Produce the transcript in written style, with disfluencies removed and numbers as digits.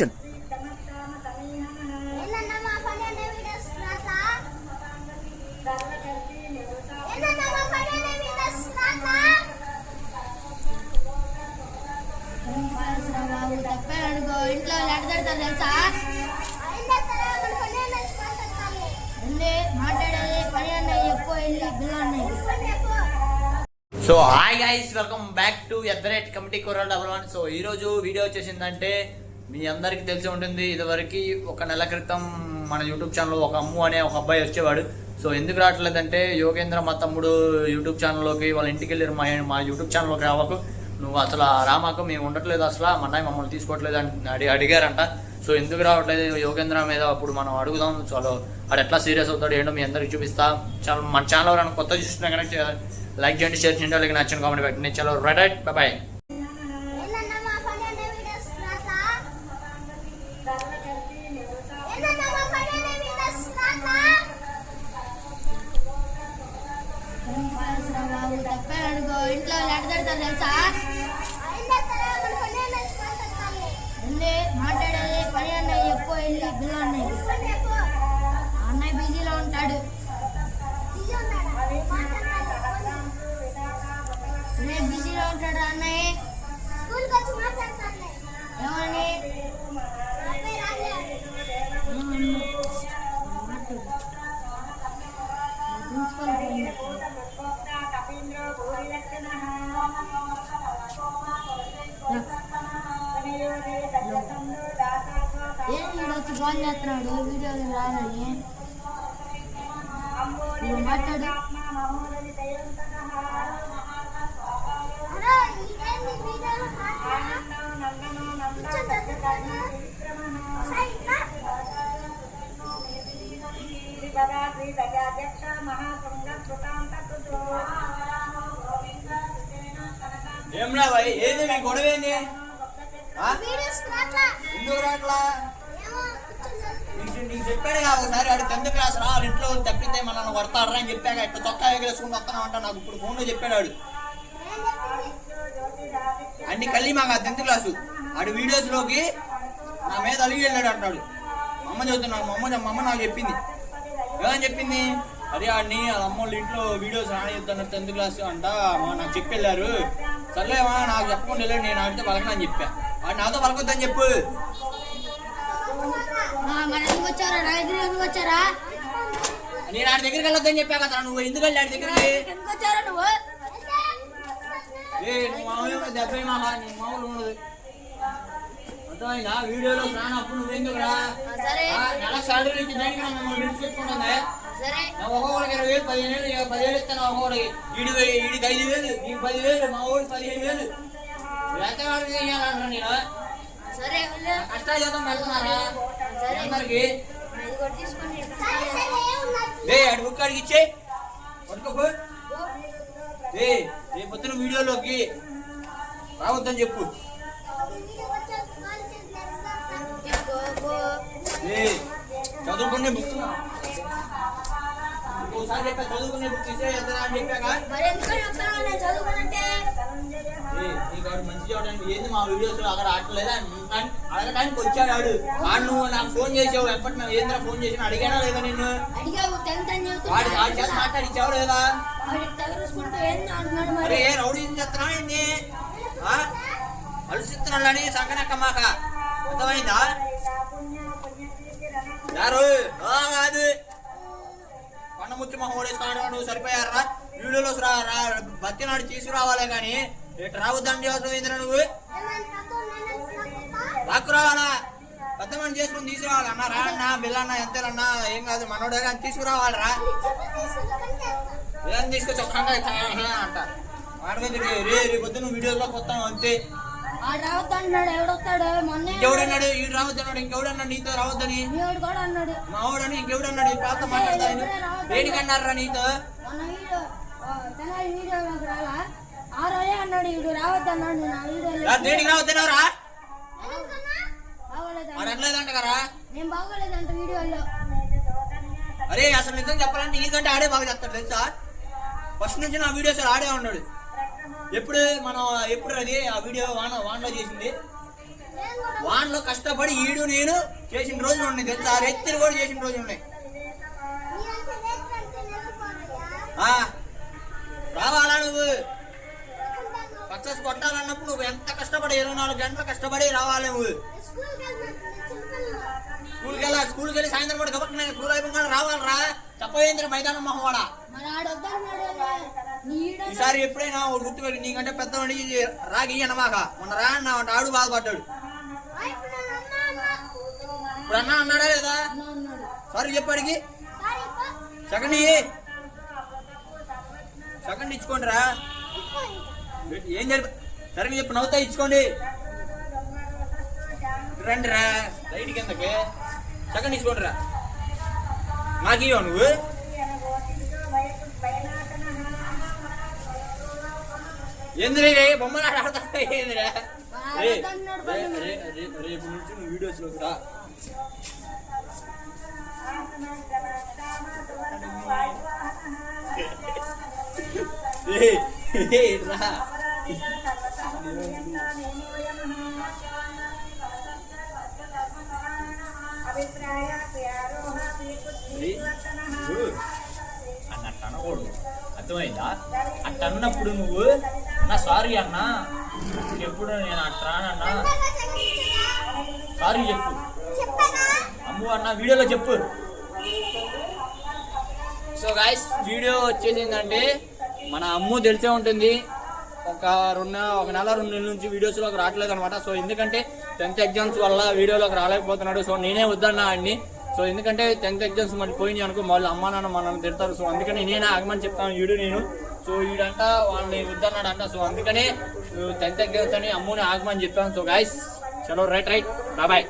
Action. ఇంట్లో తెలుసా మాట్లాడేది పని అన్నయ్య ఎక్కువ బిల్ అన్నయ్య. So hi guys, welcome back to @ committee coral #1. So ఈరోజు వీడియో వచ్చేసిందంటే మీ అందరికీ తెలిసి ఉంటుంది, ఇదివరకు ఒక నెల క్రితం మన యూట్యూబ్ ఛానల్లో ఒక అమ్ము అనే ఒక అబ్బాయి వచ్చేవాడు. సో ఎందుకు రావట్లేదంటే, యోగేంద్ర మా తమ్ముడు యూట్యూబ్ ఛానల్లోకి వాళ్ళ ఇంటికి వెళ్ళారు, మా యూట్యూబ్ ఛానల్లోకి రావకు, నువ్వు అసలు రామాకు, మేము ఉండట్లేదు, అసలు మా అన్నయ్య మమ్మల్ని తీసుకోవట్లేదు అని అడిగారంట. సో ఎందుకు రావట్లేదు యోగేంద్ర మీద అప్పుడు మనం అడుగుదాం. సో వాడు ఎట్లా సీరియస్ అవుతాడు ఏంటో మీ అందరికి చూపిస్తా. చాలా మన ఛానల్ ఎవరైనా కొత్త చూస్తున్నా కనుక లైక్ చేయండి, షేర్ చేయండి, అలాగే నచ్చిన కామెంట్ పెట్టండి. చలో రైట్, బాయ్. ఇంట్లో తెలుసా మాట్లాడేది పని అన్నయ్య ఎక్కువ బిల్ అన్నయ్య. అన్నయ్య బిజీలో ఉంటాడు. బిజీలో ఉంటాడు అన్నయ్య. ఏమని వచ్చి ఫోన్ చేస్తున్నాడు, వీడియోలు రాదని మాట్లాడు. ఏమరా భయ్, ఏది మీ గొడవ ఏంది? ఎందుకు రాట్లా? నీకు చెప్పాడు ఒకసారి, ఆడు 10th క్లాస్ రా, వాళ్ళ ఇంట్లో తప్పితే మనల్ని కొడతాడరా అని చెప్పాక ఇట్లా చొక్కా ఎగరేసుకుని వస్తున్నావు అంట. నాకు ఇప్పుడు ఫోన్లో చెప్పాడు ఆడు. అన్ని కళ్ళి మాకు 10th క్లాసు ఆడు వీడియోస్లోకి నా మీద అలిగి వెళ్ళాడు అంటాడు. అమ్మ చదువుతున్నావు, మా అమ్మ నాకు చెప్పింది. ఏమని చెప్పింది? అరే ఆడిని వాళ్ళ అమ్మోళ్ళ ఇంట్లో వీడియోస్ రాని చెప్తాను 10th క్లాస్ అంట, నాకు చెప్పి వెళ్ళారు. సర్లేమా, నాకు చెప్పకుండా వెళ్ళాడు, నేను ఆడితే పలకను అని చెప్పా. వాడు నాతో పలకొద్దని చెప్పు. నేను ఆడి దగ్గరికి వెళ్ళొద్దని చెప్పా కదా, నువ్వు ఎందుకు వెళ్ళి ఆడి దగ్గరికి? దెబ్బ మామూలు ఉండదు, అర్థమైందా? వీడియోలో రానప్పుడు నువ్వెందుకు రా? నెల సాలరీ నుంచి దేనికి మమ్మల్ని విడిచిపెట్టుకుంటుందా? ఒక్కొక్కడికి 20,000 15,000 ఇస్తాను. ఒక్కొక్కడికి వీడికి 5,000, నీకు 10,000, మా ఊరికి 15,000. ఎంతవాడికి చేయాలంటారా? నేను కష్టాలు చేద్దాం పెడుతున్నారా అందరికి? అటు బుక్ అడిగి ఇచ్చే పట్టుకోపు. రేపు పొద్దున వీడియోలోకి రావద్దని చెప్పు. చదువుకునే బుక్ ఇంకోసారి చెప్పా, చదువుకునే బుక్ ఇచ్చే అని చెప్పాక మంచి చూడడానికి ఏంది మా వీడియోస్ అక్కడ ఆటలేదా అడగడానికి వచ్చాడు ఆడు. నువ్వు నాకు ఫోన్ చేసావు, ఎప్పటి ఏంద్రా ఫోన్ చేసిన అడిగానా లేదా? నిన్ను వాడి చేత మాట్లాడిచ్చావు లేదా? అరే ఏ రౌడీ చేస్తున్నావు ఏంది? అలుసిస్తున్నాడని సంకనక్క మాక, అర్థమైందా? యారు కాదు, కొండ ముచ్చి మొహం ఓడేసుకున్నాడు. నువ్వు సరిపోయారా? వీడియోలో బతి నాడు తీసుకురావాలే కానీ ఇటు రావద్దని చదువుతుందిరా. నువ్వు రాకు రావాలా? పెద్ద మని చేసుకుని తీసుకురావాలన్నా. రా అన్నా, బిల్లన్నా, ఎంతేలన్నా ఏం కాదు, మనోడే కానీ తీసుకురావాలరా. ఏం తీసుకొచ్చి ఒక్కగా అంట వాడి రే పొద్దు నువ్వు వీడియోలోకి వస్తావు అంతే. ఎవడన్నాడు? ఈడు రావద్దన్నాడు. ఇంకెవడన్నాడు నీతో రావద్దని? మావాడని ఇంకెవడన్నాడు? ఈ పాత మాట్లాడతాను దేనికన్నారా నీతో? దేనికి రావద్దన్నారా? అనట్లేదంట కదా. అరే అసలు నిజం చెప్పాలంటే నీకంటే ఆడే బాగా చెప్తాడు తెలుసా. ఫస్ట్ నుంచి నా వీడియోస్ ఆడే ఉన్నాడు. ఎప్పుడు అది ఆ వీడియో వాన్లో చేసింది వాన్లో కష్టపడి ఈడు నేను చేసిన రోజులు ఉన్నాయి తెలుసా, రెత్తిని కూడా చేసిన రోజులు ఉన్నాయి. రావాలా నువ్వు సక్సెస్ కొట్టాలన్నప్పుడు నువ్వు ఎంత కష్టపడి 24 గంటలు కష్టపడి రావాలి. నువ్వు స్కూల్కి వెళ్ళి సాయంత్రం కూడా గబట్టి స్కూల్ అయిపోయినా రావాలరా. చెప్పవేంద్ర మైదానం మొహవాడా. ఈసారి ఎప్పుడైనా గుర్తుపెట్టి నీకంటే పెద్దవాడికి రాగి అన్నమాక మొన్న రా అన్న ఆడు బాధపడ్డాడు. ఇప్పుడు అన్నా అన్నాడా లేదా? సారీ చెప్పాడికి సెకండ్ ఇచ్చుకోండి రా. ఏం జరిపి సరిగ్గా చెప్పు, నవ్వుతా ఇచ్చుకోండి. రండి రా లైట్ కిందకి సెకండ్ ఇచ్చుకోండి రా. నాకు ఇవ్వ నువ్వు ఏంది రే బొమ్మలు ఆడతా ఏందిరా. రేపు నుంచి నువ్వు వీడియోస్లోకి రా. రా అన్నట్టు అనకూడదు, అర్థమైందా? అట్ట అన్నప్పుడు నువ్వు అన్నా సారీ అన్నా ఎప్పుడు నేను అట్ట రానన్నా సారీ చెప్పు. అమ్ము అన్న వీడియోలో చెప్పు. సో గాయ్స్ వీడియో వచ్చేసిందంటే మన అమ్ము తెలిసే ఉంటుంది, ఒక నెల 2 నెలల నుంచి వీడియోస్లోకి రావట్లేదు అనమాట. సో ఎందుకంటే 10th ఎగ్జామ్స్ వల్ల వీడియోలోకి రాలేకపోతున్నాడు. సో నేనే వద్దన్నా అన్ని. సో ఎందుకంటే 10th ఎగ్జామ్స్ మళ్ళీ పోయినాయి అనుకో, మళ్ళీ అమ్మా నాన్న మనల్ని తిడతారు. సో అందుకని నేనే ఆగమని చెప్తాను వీడియో నేను. సో వీడంట వాళ్ళని వద్దన్నాడంట. సో అందుకనే 10th ఎగ్జామ్స్ అని అమ్ముని ఆగమని చెప్పాను. సో గాయ్స్ చలో రైట్ బాయ్.